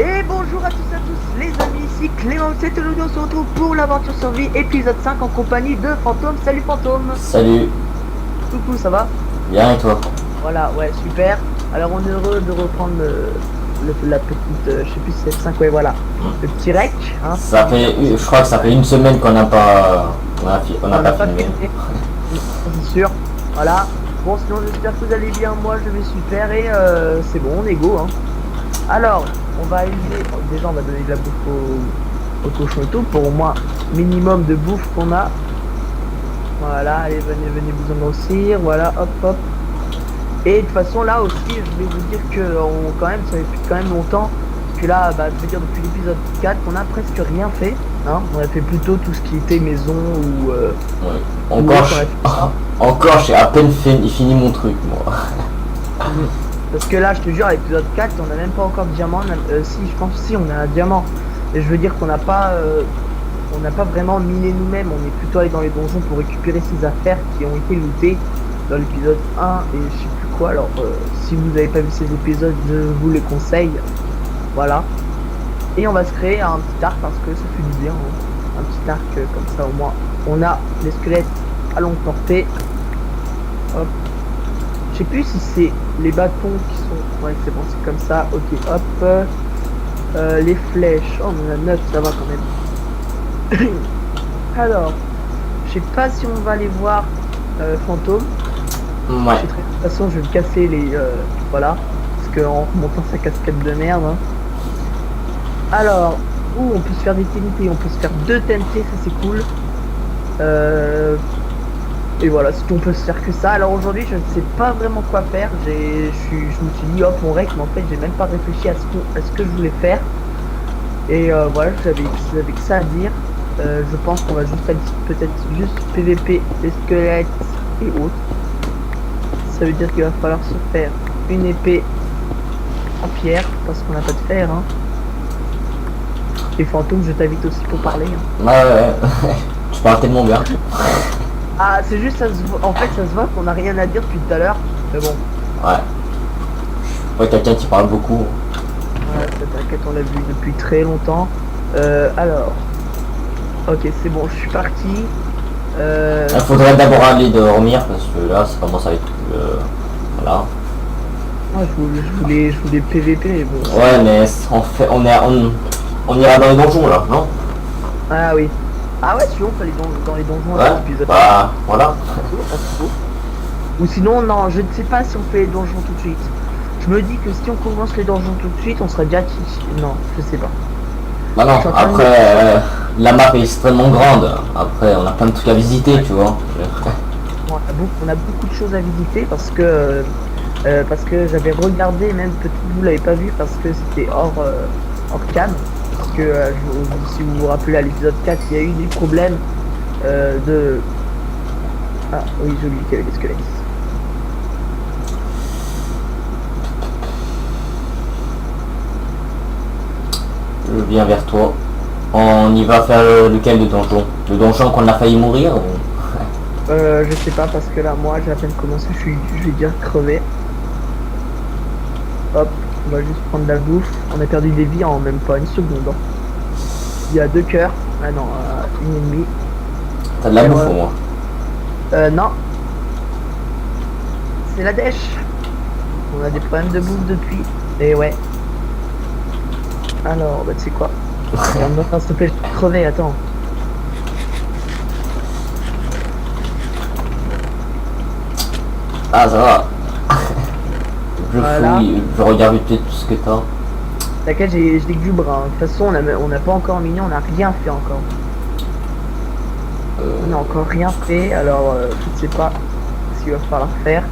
Et bonjour à tous les amis, ici Clément, c'est aujourd'hui on se retrouve pour l'aventure survie épisode 5 en compagnie de Fantôme. Salut Fantôme. Salut. Coucou, ça va? Bien et toi? Voilà, ouais, super. Alors on est heureux de reprendre la petite, je sais plus si c'est 5, ouais voilà, le petit rec. Hein. Ça fait, je crois que ça fait une semaine qu'on n'a pas, on n'a pas filmé. C'est sûr, voilà. Bon, sinon j'espère que vous allez bien, moi je vais super et c'est bon, on est go. Hein. Alors, on va élever, déjà on va donner de la bouffe au cochon et tout, pour au moins minimum de bouffe qu'on a. Voilà, allez, venez vous en grossir, voilà, hop hop. Et de toute façon là aussi, je vais vous dire que quand même, ça fait quand même longtemps, que là, bah, je veux dire depuis l'épisode 4, qu'on a presque rien fait. Hein. On a fait plutôt tout ce qui était maison ou... ouais. Encore, j'ai à peine fini mon truc, moi. Parce que là, je te jure, à l'épisode 4, on n'a même pas encore de diamant. Si, je pense si, on a un diamant. Et je veux dire qu'on n'a pas vraiment miné nous-mêmes. On est plutôt allé dans les donjons pour récupérer ces affaires qui ont été lootées dans l'épisode 1 et je sais plus quoi. Alors, si vous n'avez pas vu ces épisodes, je vous les conseille. Voilà. Et on va se créer un petit arc parce que ça fait du bien. Hein. Un petit arc comme ça au moins. On a les squelettes à longue portée. Hop. Je sais plus si c'est les bâtons qui sont... Ouais, c'est bon, c'est comme ça. Ok, hop. Les flèches. Oh, on en a 9, ça va quand même. Alors, je sais pas si on va aller voir Fantôme. Ouais. De toute façon, je vais me casser les... voilà. Parce qu'en remontant sa casquette de merde. Hein. Alors, on peut se faire des TNT. On peut se faire 2 TNT, ça c'est cool. Et voilà, si on peut se faire que ça. Alors aujourd'hui, je ne sais pas vraiment quoi faire. Je me suis dit hop, on rec, mais en fait, j'ai même pas réfléchi à ce que je voulais faire. Et voilà, j'avais que ça à dire. Je pense qu'on va juste peut-être juste PVP les squelettes et autres. Ça veut dire qu'il va falloir se faire une épée en pierre parce qu'on n'a pas de fer. Hein. Et Fantôme, je t'invite aussi pour parler. Hein. Ouais. Tu parles tellement bien. Ah, c'est juste, en fait, ça se voit qu'on n'a rien à dire depuis tout à l'heure, mais bon. Ouais. Ouais, quelqu'un qui parle beaucoup. Ouais, t'inquiète, on l'a vu depuis très longtemps. Alors. Ok, c'est bon, je suis parti. Il faudrait d'abord aller dormir parce que là, ça commence à être... voilà. Ah, je voulais PVP, mais bon. Ouais, mais en fait, on ira dans les donjons là, non? Ah oui. Ah ouais, si on peut aller dans les donjons ouais, l'épisode. bah voilà. Ou sinon, non, je ne sais pas si on fait les donjons tout de suite. Je me dis que si on commence les donjons tout de suite, on sera déjà... Non, je sais pas. Bah non, après, la map est extrêmement grande. Après, on a plein de trucs à visiter, tu vois. On a beaucoup de choses à visiter parce que j'avais regardé, même peut-être vous l'avez pas vu parce que c'était hors cam. Parce que si vous vous rappelez à l'épisode 4, il y a eu des problèmes de... Ah oui, j'ai oublié qu'il y avait des squelettes. Je viens vers toi. On y va faire lequel de donjon? Le donjon qu'on a failli mourir ou... Je sais pas parce que là moi j'ai à peine commencé, je vais dire crever. Hop, on va juste prendre de la bouffe. On a perdu des vies en même pas une seconde. Hein. Il y a 2 cœurs. Ah non, une ennemie. T'as de la bouffe au moins? Non. C'est la dèche. On a des problèmes de bouffe depuis. Et ouais. Alors, bah tu sais quoi? Non, s'il te plaît, je vais crever, attends. Ah ça va. Je voilà. fouille, je regarde peut-être tout ce que t'as. T'inquiète, j'ai des du brun. De toute façon, on n'a pas encore miné, on n'a rien fait encore. On n'a encore rien fait, alors je ne sais pas ce qu'il va falloir faire.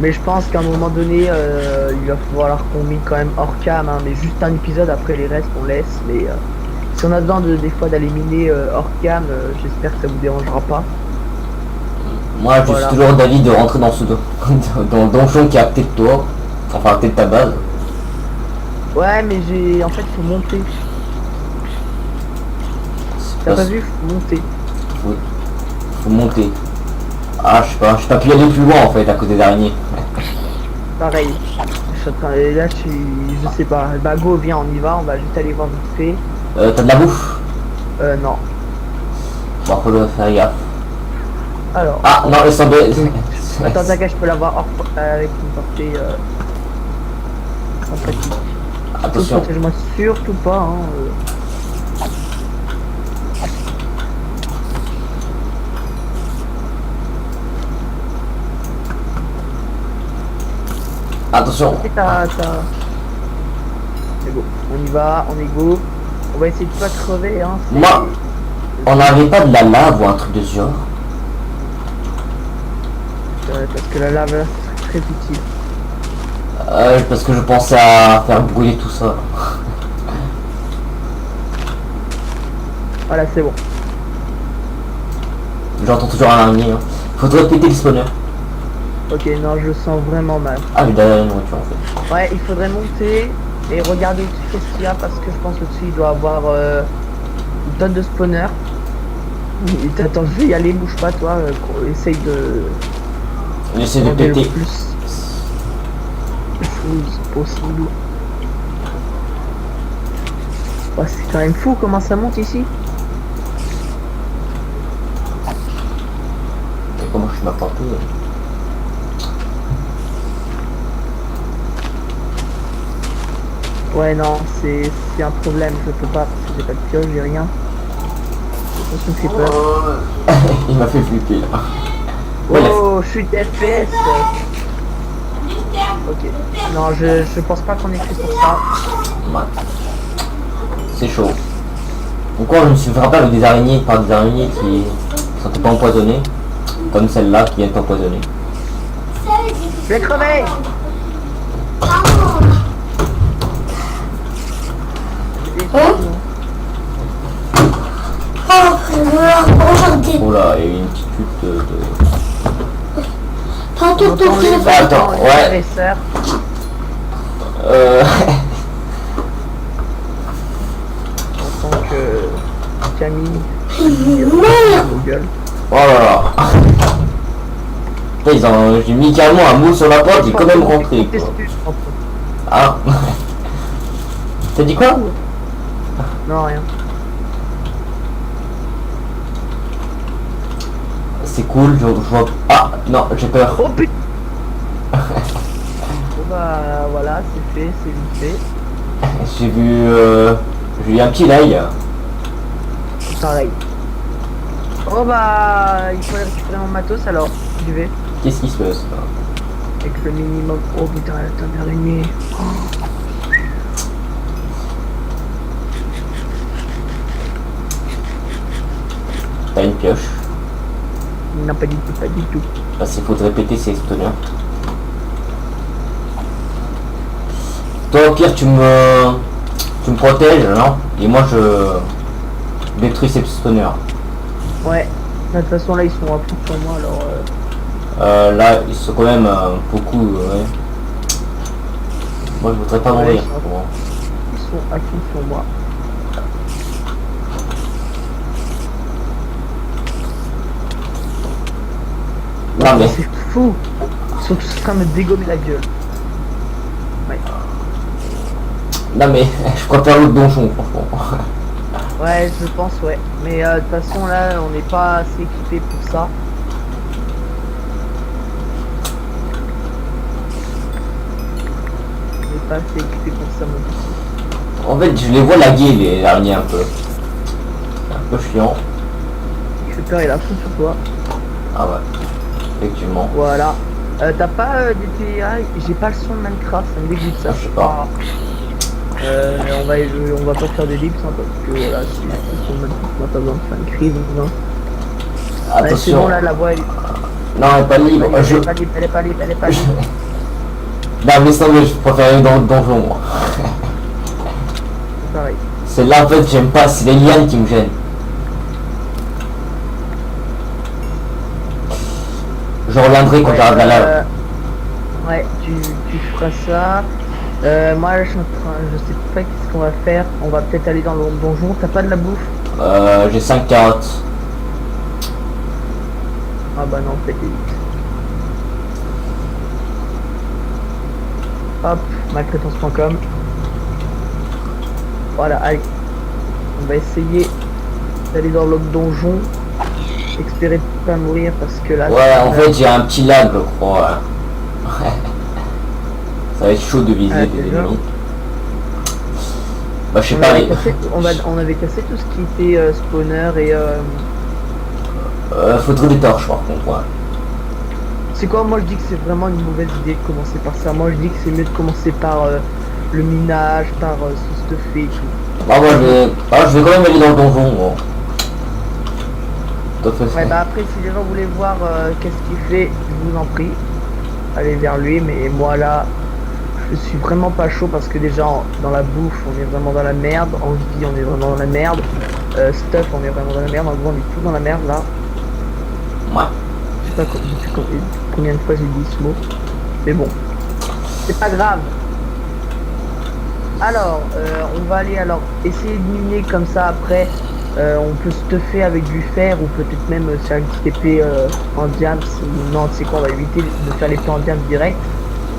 Mais je pense qu'à un moment donné, il va falloir qu'on mine quand même hors cam, hein, mais juste un épisode, après les restes on laisse. Mais si on a besoin des fois d'aller miner hors cam, j'espère que ça vous dérangera pas. Moi je suis toujours d'avis de rentrer dans ce dans le donjon qui est à côté de toi, enfin à côté de ta base. Ouais, mais en fait faut monter. T'as pas vu? Faut monter. Faut monter. Ah je sais pas, je peux plus aller plus loin en fait à côté d'araignée. Pareil. j'attends, et là, je sais pas. Bah, go, viens, on y va, on va juste aller voir vite fait. T'as de la bouffe? Non. Bon, faut le faire gaffe. Alors. Ah, non, laisse tomber. Attends, t'inquiète, je peux l'avoir avec une portée sympathique. Attention. Protège-moi surtout pas, hein. Attention. Et c'est go. On y va, on est go. On va essayer de pas crever, hein. Moi, on n'avait pas de la lave ou un truc de ce genre. Parce que la lave là, c'est très utile. Parce que je pensais à faire brûler tout ça. Voilà, c'est bon. J'entends toujours un araignée. Hein. Faudrait péter le spawner. Ok, non, je sens vraiment mal. Ah, mais derrière la nourriture en fait. Ouais, il faudrait monter et regarder au-dessus qu'est-ce qu'il y a parce que je pense au-dessus il doit avoir une tonne de spawners. Attends, je vais y aller, bouge pas toi, essaye de... On essaie de demander le péter. plus de choses possible. Ouais, c'est quand même fou comment ça monte ici. Et comment je m'apporte Ouais, non, c'est un problème, je peux pas parce que j'ai pas de pioche, j'ai rien. Ça me fait peur. Il m'a fait flipper là. Oh, chute FPS. Ok. Non, je pense pas qu'on est fait pour ça. Ouais. C'est chaud. Pourquoi je me suis frappé avec des araignées par des araignées qui sont pas empoisonnées, comme celle-là qui vient de t'empoisonner. Je vais crever. Oh là, il y a eu une petite chute de... Attends, ouais. En tant que Camille. Gueule. Oh là là. Putain, j'ai mis carrément un mot sur la porte, j'ai quand même rentré quoi. Ah. T'as dit quoi? Non, rien. C'est cool, je vois... Ah, non, j'ai peur. Oh putain. Bon bah voilà, c'est fait, c'est vite J'ai vu un petit lag. fait. Pareil. Oh bah il faut aller récupérer mon matos alors, j'y vais. Qu'est-ce qui se passe là? Avec le minimum. Oh putain, la tonne d'araignée. T'as une pioche. Non, pas du tout, pas du tout. Là, il faudrait péter ces stoners. Toi, au pire, tu me protèges, non? Et moi, je détruis ces stoners. Ouais. De toute façon, là, ils sont à plus sur moi, alors... Là, ils sont quand même beaucoup, ouais. Moi, je voudrais pas mourir. Bon. Ils sont à fond sur moi. Non, mais... C'est fou. Ils sont tous en train de me dégommer la gueule. Ouais. Non, mais je préfère l'autre donjon, franchement. Ouais, je pense, ouais. Mais de toute façon, là, on n'est pas assez équipé pour ça. On n'est pas assez équipé pour ça, mon petit. En fait, je les vois laguer, les araignées, un peu. C'est un peu chiant. Je suis peur, il a fou sur toi. Ah ouais, effectivement. Voilà. T'as pas des PA? J'ai pas le son de Minecraft, ça me dégoûte ça. Je sais pas. On va pas faire des lips hein, parce que voilà, si le son de Minecraft, on a pas besoin de faire une crise. Non. Ouais, c'est Attention. bon là, la voix elle... Non, elle est pas libre. Elle est pas libre, elle est pas libre, elle est pas libre. Non, mais ça, je préfère aller dans le donjon, moi. C'est pareil. Celle-là, en fait, j'aime pas, c'est les lianes qui me gênent. Je reviendrai quand j'arrive à la lave. Ouais, tu feras ça. Moi, je suis en train, je sais pas qu'est-ce qu'on va faire. On va peut-être aller dans le donjon. T'as pas de la bouffe? J'ai 5 carottes. Ah bah non, peut-être vite. Hop. maltraitance.com. Voilà, allez. On va essayer d'aller dans l'autre donjon. Espérer de pas mourir parce que là... Ouais, en fait, j'ai un petit lag, je crois. Ça va être chaud de viser des ennemis. Bah, je sais pas. On avait cassé tout ce qui était spawner et... faudrait des torches, par contre, ouais. C'est quoi? Moi, je dis que c'est vraiment une mauvaise idée de commencer par ça. Moi, je dis que c'est mieux de commencer par le minage, par se stuffer et tout. Ah, moi, je vais quand même aller dans le donjon, bon. Ouais, bah après, si les gens voulaient voir qu'est-ce qu'il fait, je vous en prie, allez vers lui. Mais moi là, je suis vraiment pas chaud parce que déjà dans la bouffe, on est vraiment dans la merde. En vie, on est vraiment dans la merde. Stuff, on est vraiment dans la merde. En gros, on est tout dans la merde là. Ouais. Je sais pas combien de fois j'ai dit ce mot, mais bon, c'est pas grave. Alors, on va aller essayer de miner comme ça après. On peut stuffer avec du fer ou peut-être même faire une petite épée en diams. Non, c'est quoi, on va éviter de faire l'épée en diams direct.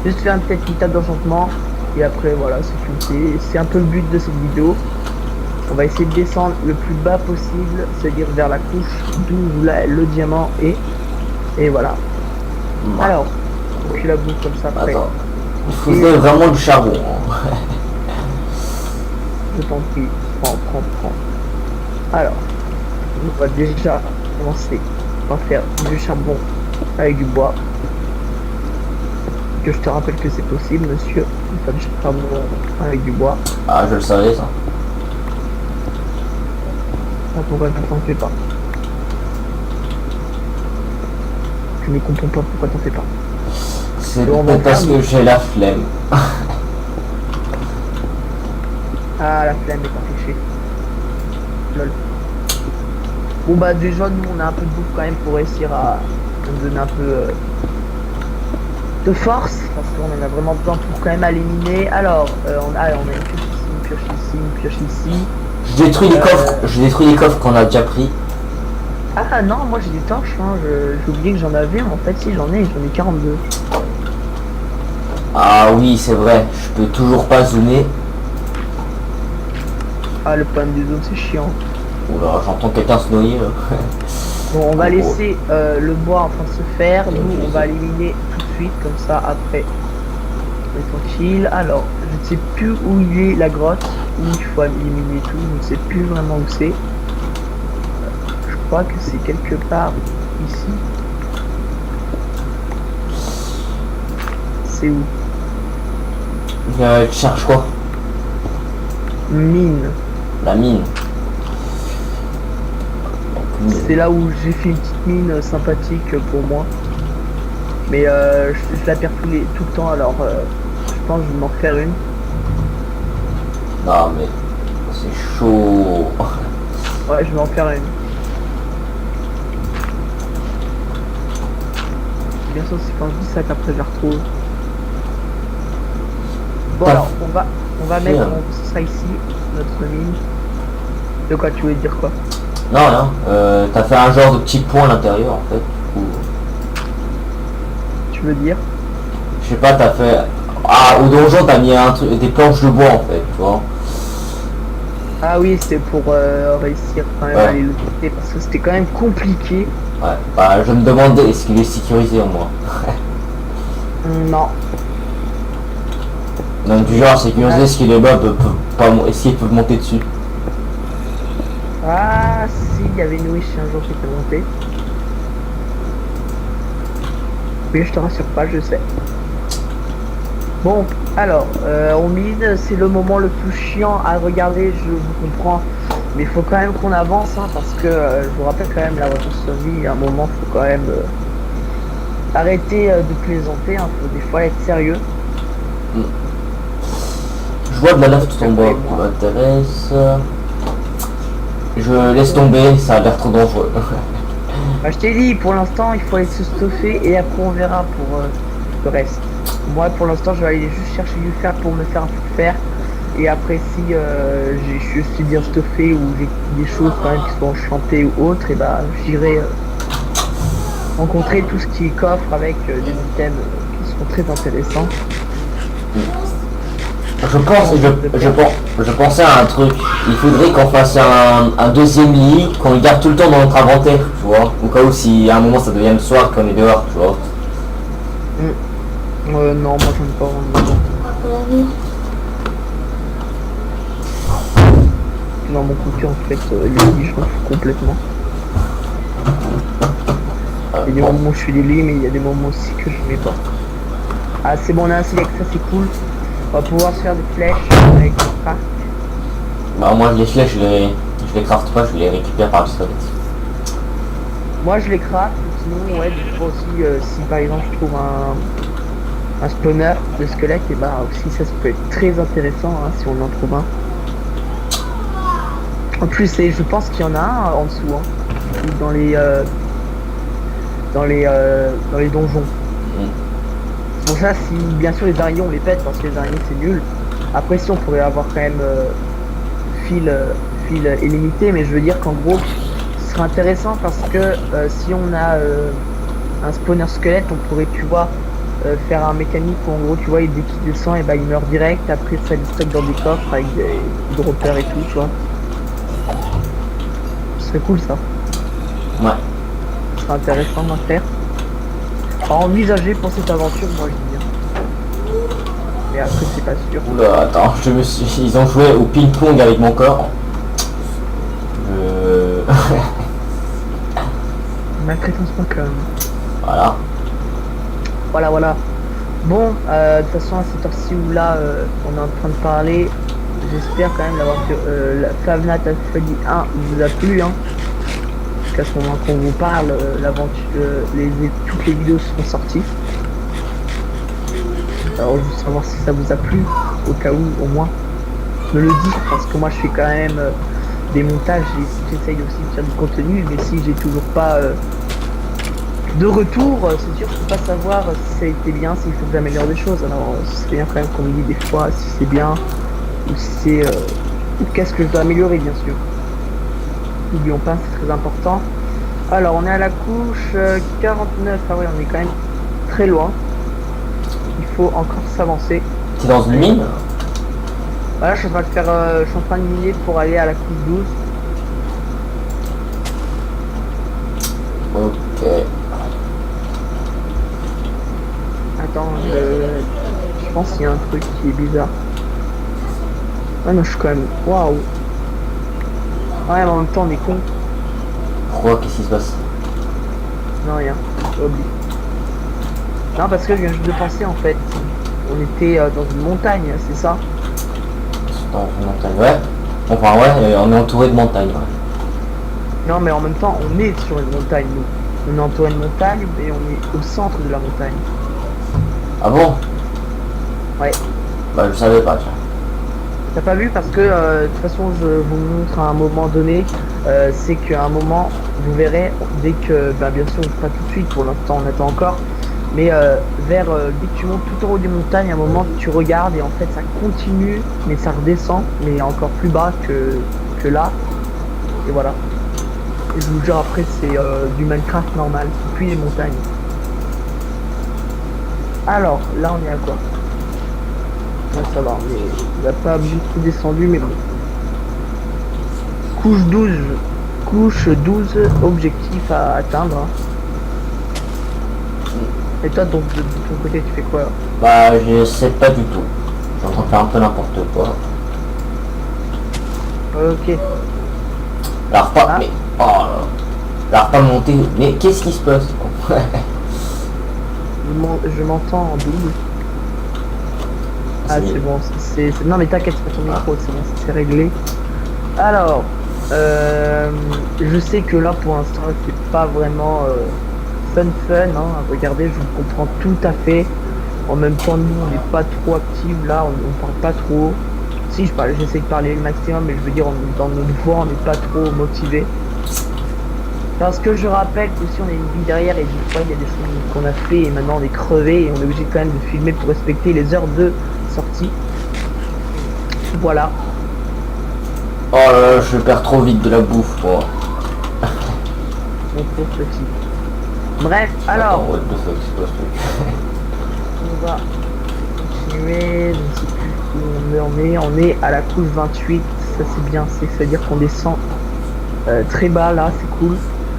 Juste faire peut-être une table d'enchantement et après voilà, c'est un peu le but de cette vidéo. On va essayer de descendre le plus bas possible, c'est-à-dire vers la couche d'où le diamant est. Et voilà. Ouais. Alors, puis la bouffe comme ça après. Attends. Il faudrait vraiment du charbon. Hein. Je t'en prie, prends. Alors, on va déjà commencer par faire du charbon avec du bois. Que je te rappelle que c'est possible, monsieur, de faire du charbon avec du bois. Ah, je le savais, ça. Ah, pourquoi tu t'en fais pas? Je ne comprends pas pourquoi t'en fais pas. C'est peut-être parce que j'ai la flemme. Ah, la flemme est empêchée. Lol. Bon bah déjà nous on a un peu de bouffe quand même pour réussir à nous donner un peu de force parce qu'on en a vraiment besoin pour quand même éliminer. Alors on a une pioche ici, une pioche ici. Je détruis les coffres qu'on a déjà pris. Ah non, moi j'ai des torches, hein. J'ai oublié que j'en avais, mais en fait si j'en ai 42. Ah oui, c'est vrai, je peux toujours pas zoomer. Ah, le problème des zones c'est chiant. Oula, j'entends quelqu'un se noyer là. Bon, on va laisser le bois en train de se faire. Nous, on va éliminer tout de suite, comme ça, après. On est tranquille. Alors, je ne sais plus où il est la grotte, où il faut éliminer tout. Je ne sais plus vraiment où c'est. Je crois que c'est quelque part ici. C'est où? Tu cherches quoi? Mine. La mine. C'est là où j'ai fait une petite mine sympathique pour moi. Mais je la perds tout le temps, alors je pense que je vais m'en faire une. Non mais c'est chaud. Ouais, je vais en faire une. Bien sûr, c'est quand je dis ça qu'après je la retrouve. Bon, alors on va mettre, ce sera ici, notre mine. De quoi tu voulais dire quoi? Non, rien. T'as fait un genre de petit point à l'intérieur en fait. Ou... Tu veux dire? Je sais pas, t'as fait... Ah, au donjon t'as mis des planches de bois en fait, tu vois. Ah oui, c'était pour réussir quand même à aller le quitter parce que c'était quand même compliqué. Ouais, bah je me demandais, est-ce qu'il est sécurisé au moins? Non. Donc du genre sécurisé, est-ce que les mobs peuvent pas essayer peuvent monter dessus? Ah si, il y avait une wish un jour qui était montée. Oui, je te rassure pas, je sais. Bon, alors, on mine, c'est le moment le plus chiant à regarder, je vous comprends. Mais il faut quand même qu'on avance, hein, parce que je vous rappelle quand même la ressource survie, à un moment, il faut quand même arrêter de plaisanter, hein, faut des fois être sérieux. Je vois de la lave tout en bas qui m'intéresse. Je laisse tomber, ça a l'air trop dangereux. Bah, je t'ai dit, pour l'instant, il faut aller se stuffer et après on verra pour le reste. Moi, pour l'instant, je vais aller juste chercher du fer pour me faire un peu de fer. Et après, si je suis bien stuffé ou j'ai des choses quand même qui sont enchantées ou autres, et bah j'irai rencontrer tout ce qui est coffre avec des items qui sont très intéressants. Je pensais à un truc. Il faudrait qu'on fasse un deuxième lit, qu'on le garde tout le temps dans notre inventaire, tu vois. Au cas où si à un moment ça devient le soir qu'on est dehors, tu vois. Non, moi j'aime pas vraiment. Dans mon côté en fait, les lits je m'en fous complètement. Il y a des moments où je fais des lits, mais il y a des moments aussi que je mets pas. Ah c'est bon, on a un select, ça c'est cool. On va pouvoir se faire des flèches avec le craft. Bah moi les flèches je les craft pas, je les récupère par le squelette. Moi je les craft, sinon ouais des fois aussi si par exemple je trouve un spawner de squelette, et bah aussi ça peut être très intéressant hein, si on en trouve un. En plus je pense qu'il y en a un en dessous hein, dans les donjons. Bon ça si bien sûr les araignées on les pète parce que les araignées c'est nul. Après si on pourrait avoir quand même fil illimité, mais je veux dire qu'en gros ce serait intéressant parce que si on a un spawner squelette on pourrait tu vois faire un mécanique où en gros tu vois dès qu'il descend et bah il meurt direct, après ça il stocke dans des coffres avec des droppers et tout tu vois. Ce serait cool ça. Ouais. Ce serait intéressant d'en faire. À envisager pour cette aventure, moi je dis bien. Mais après c'est pas sûr. Oula, attends, ils ont joué au ping-pong avec mon corps. Maltraitance pas quand même. Voilà. Voilà. Bon, de toute façon à cette heure-ci où là on est en train de parler, j'espère quand même l'aventure la Five Nights at Freddy 1 vous a plu hein. Qu'à ce moment qu'on vous parle, l'aventure, toutes les vidéos seront sorties. Alors je veux savoir si ça vous a plu, au cas où au moins me le dites, parce que moi je fais quand même des montages et j'essaye aussi de faire du contenu, mais si j'ai toujours pas de retour, c'est sûr que je peux pas savoir si ça a été bien, s'il faut que j'améliore des choses. Alors c'est bien quand même qu'on me dit des fois si c'est bien ou si c'est ou qu'est-ce que je dois améliorer bien sûr. N'oublions pas, c'est très important. Alors on est à la couche 49, ah ouais on est quand même très loin. Il faut encore s'avancer. T'es dans une mine? Voilà, je suis en train de faire, je suis en train de miner pour aller à la couche 12. Ok. Attends, je pense qu'il y a un truc qui est bizarre. Ouais non je suis quand même. Waouh. Ouais mais en même temps on est con. Pourquoi? Qu'est-ce qui se passe? Non rien, oublie. Non parce que je viens juste de penser en fait. On était dans une montagne, c'est ça? Dans une montagne, ouais. Enfin ouais, on est entouré de montagnes. Ouais. Non mais en même temps on est sur une montagne nous. On est entouré de montagne et on est au centre de la montagne. Ah bon? Ouais. Bah je savais pas, tiens. T'as pas vu parce que de toute façon je vous montre à un moment donné, c'est qu'à un moment vous verrez dès que, bah bien sûr pas tout de suite pour l'instant on attend encore, mais dès que tu montes tout en haut des montagnes, à un moment tu regardes et en fait ça continue mais ça redescend mais encore plus bas que là et voilà. Et je vous jure après c'est du Minecraft normal, puis les montagnes. Alors là on est à quoi? Ouais, ça va, mais il n'a pas beaucoup descendu, mais bon. Couche 12 objectifs à atteindre. Et toi, donc, de ton côté, tu fais quoi? Bah je sais pas du tout. Je suis en train de faire un peu n'importe quoi. Ok. Alors pas, mais... Oh là. Alors pas monter, mais qu'est-ce qui se passe? Je m'entends en double. Ah c'est bon, non mais t'inquiète, c'est pas ton micro, c'est bon, c'est réglé. Alors, je sais que là pour l'instant c'est pas vraiment fun, hein. Regardez, je vous comprends tout à fait. En même temps, nous on n'est pas trop actifs là, on parle pas trop. Si j'essaie de parler le maximum, mais je veux dire dans notre voix on n'est pas trop motivé. Parce que je rappelle que si on a une vie derrière et des fois il y a des choses qu'on a fait et maintenant on est crevé et on est obligé quand même de filmer pour respecter les heures de sortie. Voilà. Oh là là, je perds trop vite de la bouffe, moi. Mon pauvre petit. Bref, alors. Attends, what the fuck, c'est quoi ce truc? On va continuer, je ne sais plus. où on est à la couche 28, ça c'est bien, c'est-à-dire qu'on descend très bas là, c'est cool.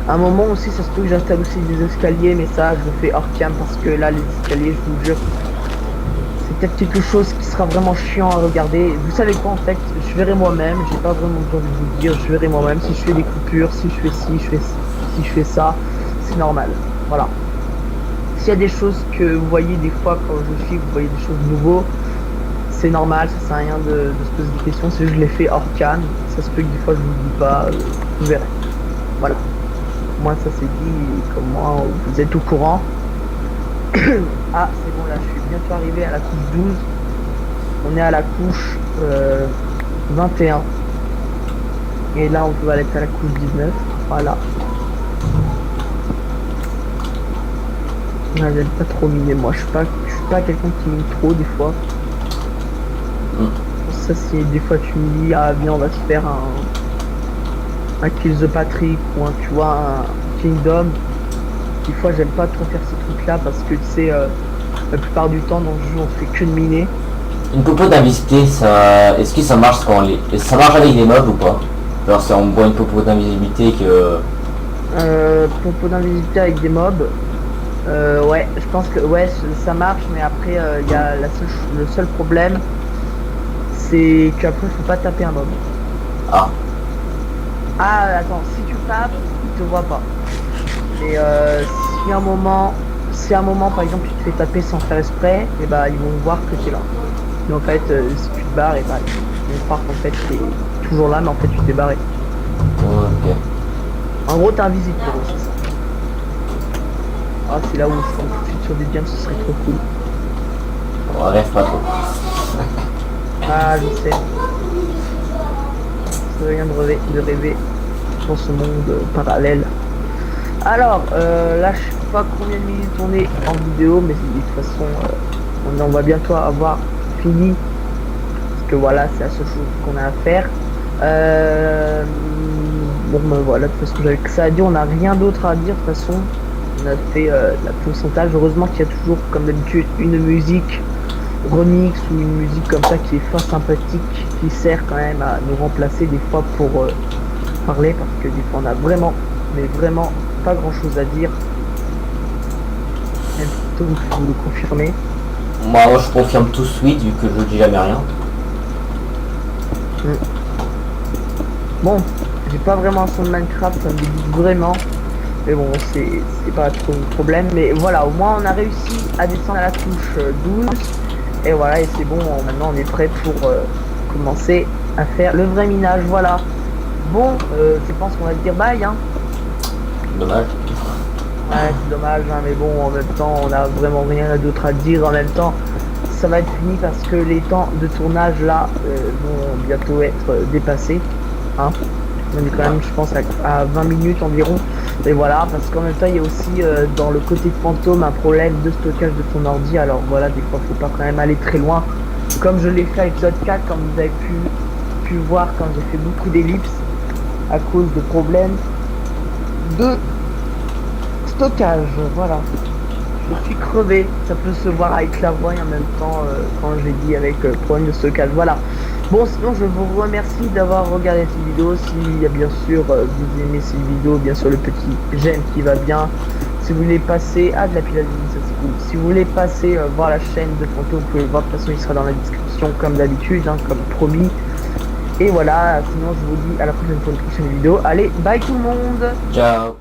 À un moment aussi, ça se peut que j'installe aussi des escaliers, mais ça, je le fais hors cam parce que là, les escaliers, je vous jure, c'est peut-être quelque chose qui sera vraiment chiant à regarder. Vous savez quoi, en fait, je verrai moi-même, j'ai pas vraiment besoin de vous dire, je verrai moi-même si je fais des coupures, si je fais ci, si je fais ça, c'est normal. Voilà. S'il y a des choses que vous voyez des fois quand je filme, vous voyez des choses nouveaux, c'est normal, ça sert à rien de se poser des questions, c'est juste que je les fais hors cam, ça se peut que des fois je vous dis pas, vous verrez. Voilà. Moi ça c'est dit, comme moi vous êtes au courant. Ah c'est bon là, je suis bientôt arrivé à la couche 12. On est à la couche 21. Et là on va être à la couche 19. Voilà. Là, j'aime pas trop miner, moi je suis pas quelqu'un qui mine trop des fois. Ça c'est des fois tu me dis ah viens on va se faire un Kill the Patrick ou un tu vois un Kingdom. Des fois j'aime pas trop faire ces trucs là parce que tu sais la plupart du temps dans le jeu on fait que de miner. Une popo d'invisibilité, ça, est-ce que ça marche quand ça marche avec des mobs ou pas? Genre si on voit une popo d'invisibilité que... Popo d'invisibilité avec des mobs. Ouais, je pense que ouais ça marche, mais après il y a le seul problème, c'est qu'après faut pas taper un mob. Ah. Ah attends, si tu tapes, il te voit pas. Mais si à un moment par exemple tu te fais taper sans faire exprès, et bah ils vont voir que tu es là. Mais en fait si tu te barres et bah ils vont croire qu'en fait tu es toujours là mais en fait tu t'es barré. Ok. En gros t'es invisible pour eux, c'est ça. Ah c'est là où je tombe tout de suite sur des biens, ce serait trop cool. On rêve pas trop. Ah je sais. C'est rien de rêver dans ce monde parallèle. Alors là je sais pas combien de minutes on est en vidéo, mais de toute façon on va bientôt avoir fini. Parce que voilà, c'est la seule chose qu'on a à faire. Bon ben voilà, de toute façon j'avais que ça à dire, on n'a rien d'autre à dire de toute façon. On a fait la pourcentage. Heureusement qu'il y a toujours comme d'habitude une musique remix ou une musique comme ça qui est fort sympathique, qui sert quand même à nous remplacer des fois pour parler, parce que des fois on a vraiment, mais vraiment pas grand chose à dire. Même plutôt vous le confirmez. Moi je confirme tout suite vu que je dis jamais rien. Bon, j'ai pas vraiment un son de Minecraft, ça me dégoûte vraiment. Mais bon, c'est pas trop un problème. Mais voilà, au moins on a réussi à descendre à la touche 12. Et voilà, et c'est bon, maintenant on est prêt pour commencer à faire le vrai minage. Voilà. Bon, je pense qu'on va se dire bye. Hein. Dommage. Ouais, c'est dommage, hein, mais bon, en même temps, on a vraiment rien d'autre à dire. En même temps, ça va être fini parce que les temps de tournage là vont bientôt être dépassés. Hein. On est quand même, je pense, à 20 minutes environ. Et voilà, parce qu'en même temps, il y a aussi dans le côté de fantôme un problème de stockage de ton ordi. Alors voilà, des fois, faut pas quand même aller très loin. Comme je l'ai fait à l'épisode 4, comme vous avez pu voir quand j'ai fait beaucoup d'ellipses à cause de problèmes de stockage. Voilà. Je suis crevé, ça peut se voir avec la voix et en même temps quand j'ai dit avec problème de stockage. Voilà. Bon, sinon je vous remercie d'avoir regardé cette vidéo. Si bien sûr vous aimez cette vidéo, bien sûr le petit j'aime qui va bien. Si vous voulez passer à de la pilote, ça c'est cool. Si vous voulez passer voir la chaîne de Fantôme, vous pouvez le voir, de toute façon il sera dans la description comme d'habitude, hein, comme promis. Et voilà, sinon je vous dis à la prochaine pour une prochaine vidéo. Allez, bye tout le monde. Ciao.